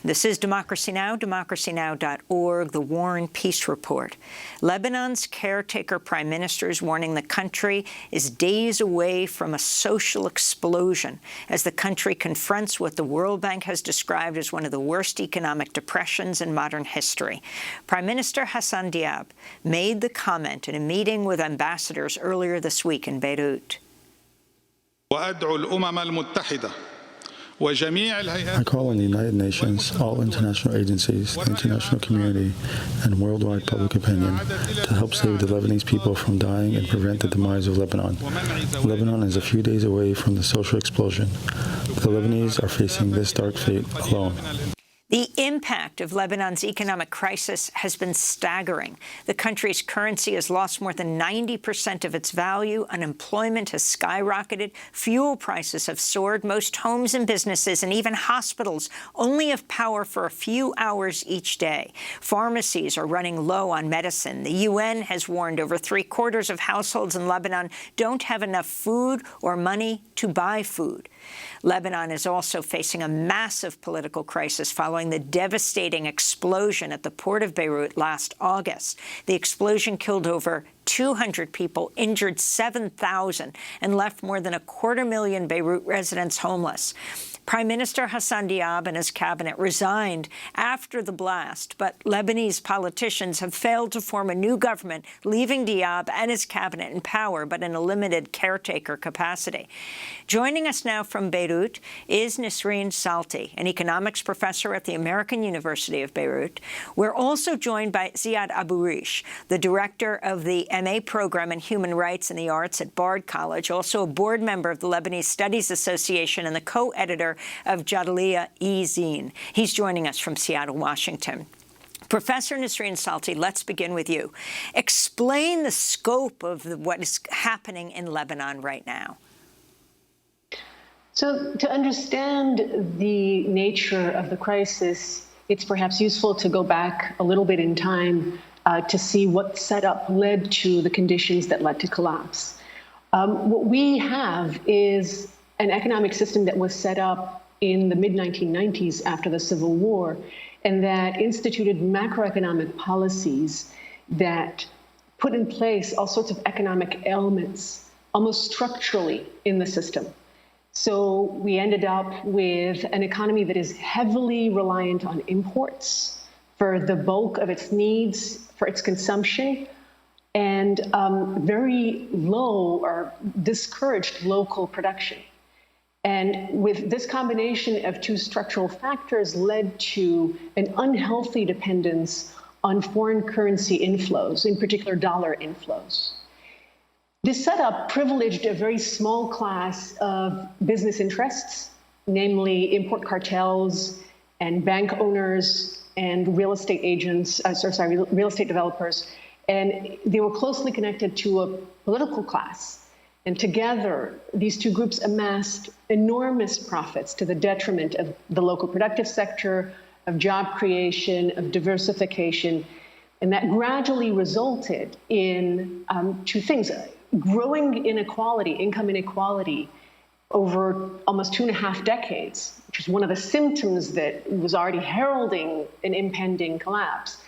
This is Democracy Now!, democracynow.org, the War and Peace Report. Lebanon's caretaker prime minister is warning the country is days away from a social explosion as the country confronts what the World Bank has described as one of the worst economic depressions in modern history. Prime Minister Hassan Diab made the comment in a meeting with ambassadors earlier this week in Beirut. I call on the United Nations, all international agencies, the international community, and worldwide public opinion to help save the Lebanese people from dying and prevent the demise of Lebanon. Lebanon is a few days away from the social explosion. The Lebanese are facing this dark fate alone. The impact of Lebanon's economic crisis has been staggering. The country's currency has lost more than 90% of its value. Unemployment has skyrocketed. Fuel prices have soared. Most homes and businesses and even hospitals only have power for a few hours each day. Pharmacies are running low on medicine. The UN has warned over 3/4 of households in Lebanon don't have enough food or money to buy food. Lebanon is also facing a massive political crisis following the devastating explosion at the Port of Beirut last August. The explosion killed over 200 people, injured 7,000, and left more than 250,000 Beirut residents homeless. Prime Minister Hassan Diab and his cabinet resigned after the blast, but Lebanese politicians have failed to form a new government, leaving Diab and his cabinet in power, but in a limited caretaker capacity. Joining us now from Beirut is Nisreen Salti, an economics professor at the American University of Beirut. We're also joined by Ziad Abu-Rish, the director of the MA program in Human Rights and the Arts at Bard College, also a board member of the Lebanese Studies Association and the co-editor of Jadaliyya-e-Zine. He's joining us from Seattle, Washington. Professor Nisreen Salti, let's begin with you. Explain the scope of what is happening in Lebanon right now. So to understand the nature of the crisis, it's perhaps useful to go back a little bit in time to see what setup led to the conditions that led to collapse. What we have is an economic system that was set up in the mid-1990s after the Civil War, and that instituted macroeconomic policies that put in place all sorts of economic elements, almost structurally, in the system. So we ended up with an economy that is heavily reliant on imports for the bulk of its needs, for its consumption, and very low or discouraged local production. And with this combination of two structural factors led to an unhealthy dependence on foreign currency inflows, in particular dollar inflows. This setup privileged a very small class of business interests, namely import cartels and bank owners and real estate agents, real estate developers. And they were closely connected to a political class. And together, these two groups amassed enormous profits to the detriment of the local productive sector, of job creation, of diversification. And that gradually resulted in two things: growing inequality, income inequality, over almost 2.5 decades, which is one of the symptoms that was already heralding an impending collapse.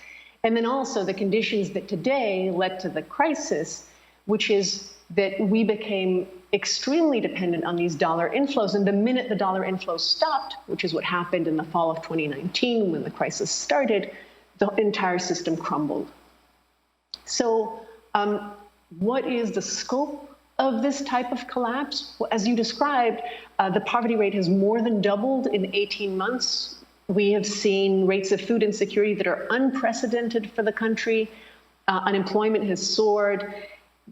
And then also the conditions that today led to the crisis, which is that we became extremely dependent on these dollar inflows. And the minute the dollar inflows stopped, which is what happened in the fall of 2019 when the crisis started, the entire system crumbled. So what is the scope of this type of collapse? Well, as you described, the poverty rate has more than doubled in 18 months. We have seen rates of food insecurity that are unprecedented for the country. Unemployment has soared.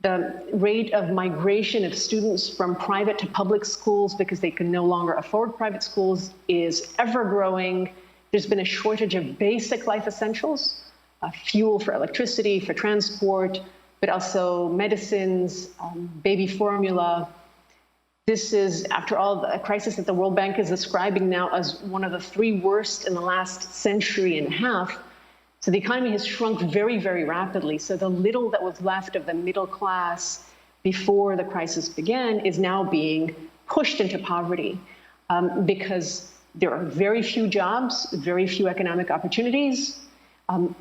The rate of migration of students from private to public schools because they can no longer afford private schools is ever growing. There's been a shortage of basic life essentials, fuel for electricity, for transport, but also medicines, baby formula. This is, after all, a crisis that the World Bank is describing now as one of the 3 worst in the last century and a half. So the economy has shrunk very, very rapidly. So the little that was left of the middle class before the crisis began is now being pushed into poverty because there are very few jobs, very few economic opportunities.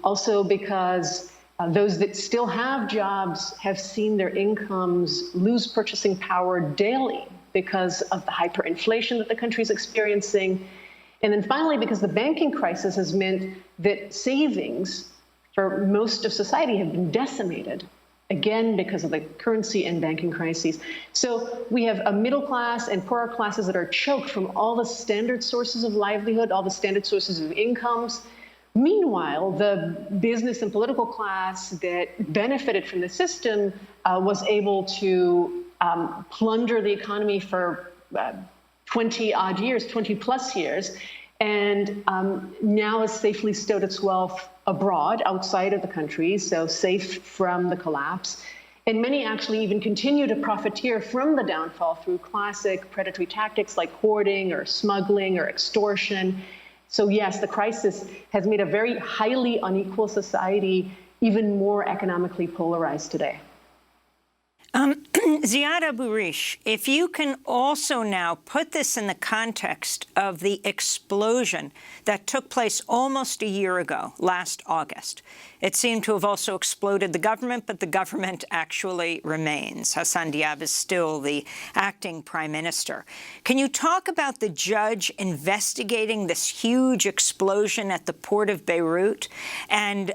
Also because those that still have jobs have seen their incomes lose purchasing power daily because of the hyperinflation that the country is experiencing. And then finally, because the banking crisis has meant that savings for most of society have been decimated, again, because of the currency and banking crises. So we have a middle class and poorer classes that are choked from all the standard sources of livelihood, all the standard sources of incomes. Meanwhile, the business and political class that benefited from the system was able to plunder the economy for 20-odd years, 20-plus years, and now has safely stowed its wealth abroad, outside of the country, so safe from the collapse. And many actually even continue to profiteer from the downfall through classic predatory tactics like hoarding or smuggling or extortion. So yes, the crisis has made a very highly unequal society even more economically polarized today. Ziad Abu-Rish, if you can also now put this in the context of the explosion that took place almost a year ago, last August. It seemed to have also exploded the government, but the government actually remains. Hassan Diab is still the acting prime minister. Can you talk about the judge investigating this huge explosion at the Port of Beirut and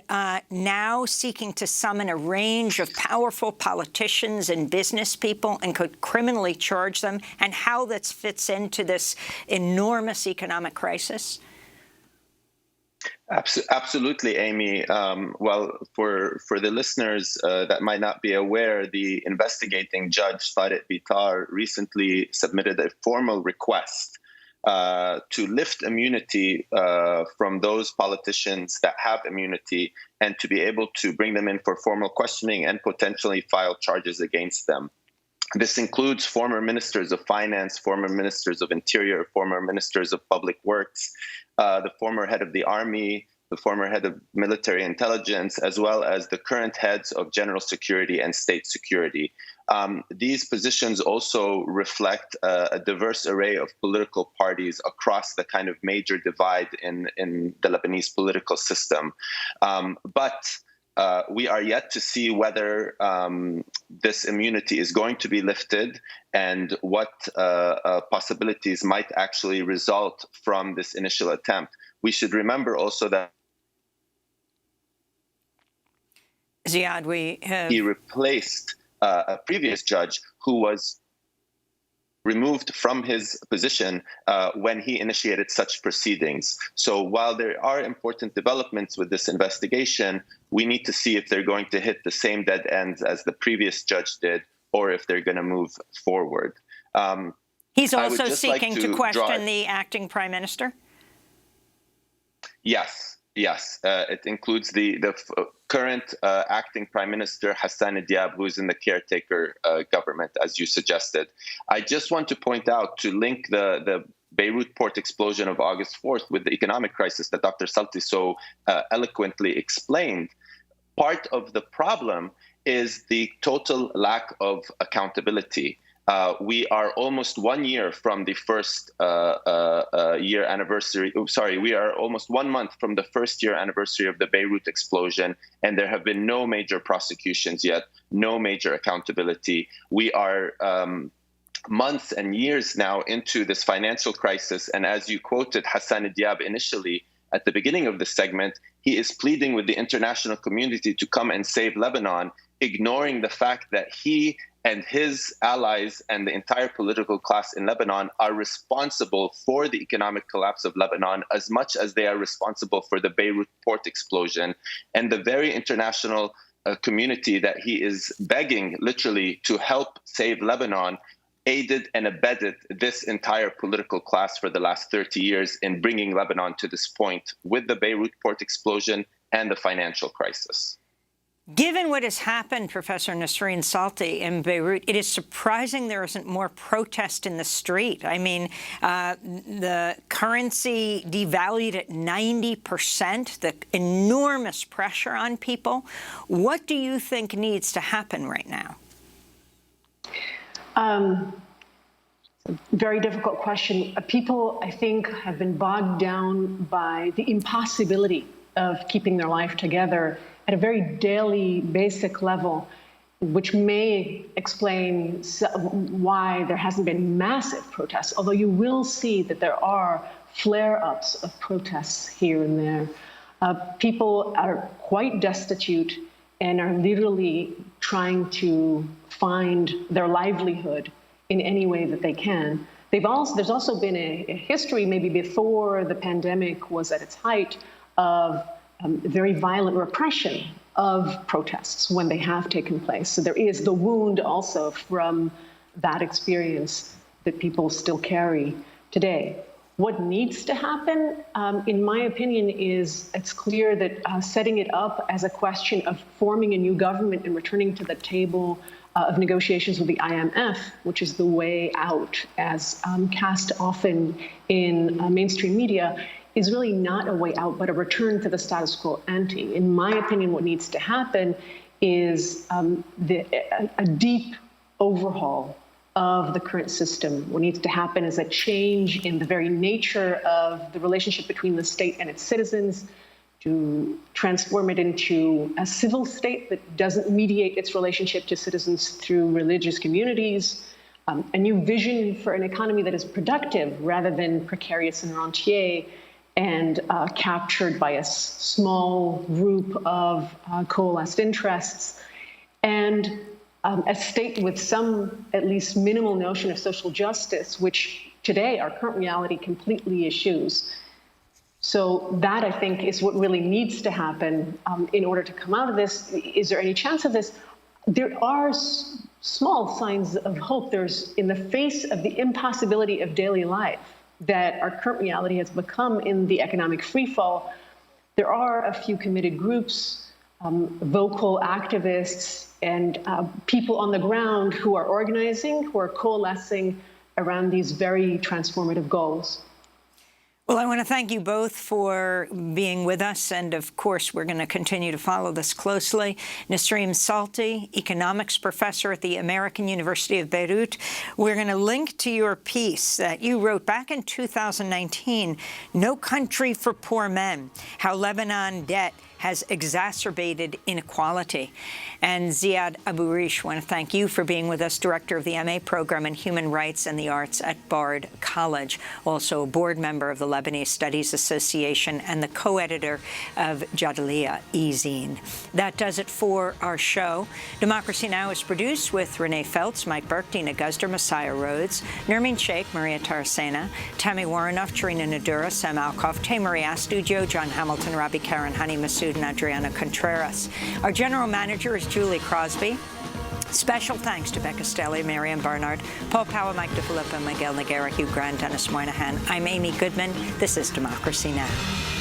now seeking to summon a range of powerful politicians and business people and could criminally charge them, and how that fits into this enormous economic crisis? Absolutely, Amy. Well, for the listeners that might not be aware, the investigating judge, Tariq Bitar, recently submitted a formal request to lift immunity from those politicians that have immunity, and to be able to bring them in for formal questioning and potentially file charges against them. This includes former ministers of finance, former ministers of interior, former ministers of public works, the former head of the army, the former head of military intelligence, as well as the current heads of general security and state security. These positions also reflect a diverse array of political parties across the kind of major divide in the Lebanese political system. But we are yet to see whether this immunity is going to be lifted and what possibilities might actually result from this initial attempt. We should remember also that Ziad, he replaced a previous judge who was removed from his position when he initiated such proceedings. So while there are important developments with this investigation, we need to see if they're going to hit the same dead ends as the previous judge did, or if they're going to move forward. He's also seeking to question the acting prime minister? Yes. It includes the current acting prime minister, Hassan Diab, who is in the caretaker government, as you suggested. I just want to point out, to link the Beirut port explosion of August 4th with the economic crisis that Dr. Salti so eloquently explained. Part of the problem is the total lack of accountability. We are almost 1 year from the first year anniversary. We are almost 1 month from the first year anniversary of the Beirut explosion, and there have been no major prosecutions yet, no major accountability. We are months and years now into this financial crisis, and as you quoted Hassan Diab initially at the beginning of this segment, he is pleading with the international community to come and save Lebanon, ignoring the fact that he and his allies and the entire political class in Lebanon are responsible for the economic collapse of Lebanon as much as they are responsible for the Beirut port explosion. And the very international community that he is begging literally to help save Lebanon aided and abetted this entire political class for the last 30 years in bringing Lebanon to this point with the Beirut port explosion and the financial crisis. Given what has happened, Professor Nisreen Salti, in Beirut, it is surprising there isn't more protest in the street. I mean, the currency devalued at 90%, the enormous pressure on people. What do you think needs to happen right now? Very difficult question. People, I think, have been bogged down by the impossibility of keeping their life together at a very daily, basic level, which may explain why there hasn't been massive protests, although you will see that there are flare-ups of protests here and there. People are quite destitute and are literally trying to find their livelihood in any way that they can. There's also been a history, maybe before the pandemic was at its height, of very violent repression of protests when they have taken place. So there is the wound also from that experience that people still carry today. What needs to happen, in my opinion, is it's clear that setting it up as a question of forming a new government and returning to the table of negotiations with the IMF, which is the way out, as cast often in mainstream media, is really not a way out, but a return to the status quo ante. In my opinion, what needs to happen is a deep overhaul of the current system. What needs to happen is a change in the very nature of the relationship between the state and its citizens, to transform it into a civil state that doesn't mediate its relationship to citizens through religious communities, a new vision for an economy that is productive rather than precarious and rentier, and captured by a small group of coalesced interests, and a state with some, at least minimal notion of social justice, which today our current reality completely eschews. So that, I think, is what really needs to happen in order to come out of this. Is there any chance of this? There are small signs of hope. There's, in the face of the impossibility of daily life that our current reality has become in the economic freefall, there are a few committed groups, vocal activists, and people on the ground who are organizing, who are coalescing around these very transformative goals. Well, I want to thank you both for being with us, and of course, we're going to continue to follow this closely. Nisreen Salti, economics professor at the American University of Beirut. We're going to link to your piece that you wrote back in 2019, No Country for Poor Men, How Lebanon Debt has Exacerbated Inequality. And Ziad Abu-Rish, I want to thank you for being with us, director of the MA program in Human Rights and the Arts at Bard College, also a board member of the Lebanese Studies Association and the co-editor of Jadaliya e-zine. That does it for our show. Democracy Now! Is produced with Renee Feltz, Mike Burke, Dina Guzder, Messiah Rhodes, Nermeen Sheikh, Maria Tarasena, Tammy Warrenoff, Jarina Nadura, Sam Alkoff, Maria Astudio, John Hamilton, Rabbi Karen, Hani Masood, and Adriana Contreras. Our general manager is Julie Crosby. Special thanks to Becca Stelly, Marian Barnard, Paul Powell, Mike DeFilippo, Miguel Noguera, Hugh Grant, Dennis Moynihan. I'm Amy Goodman. This is Democracy Now!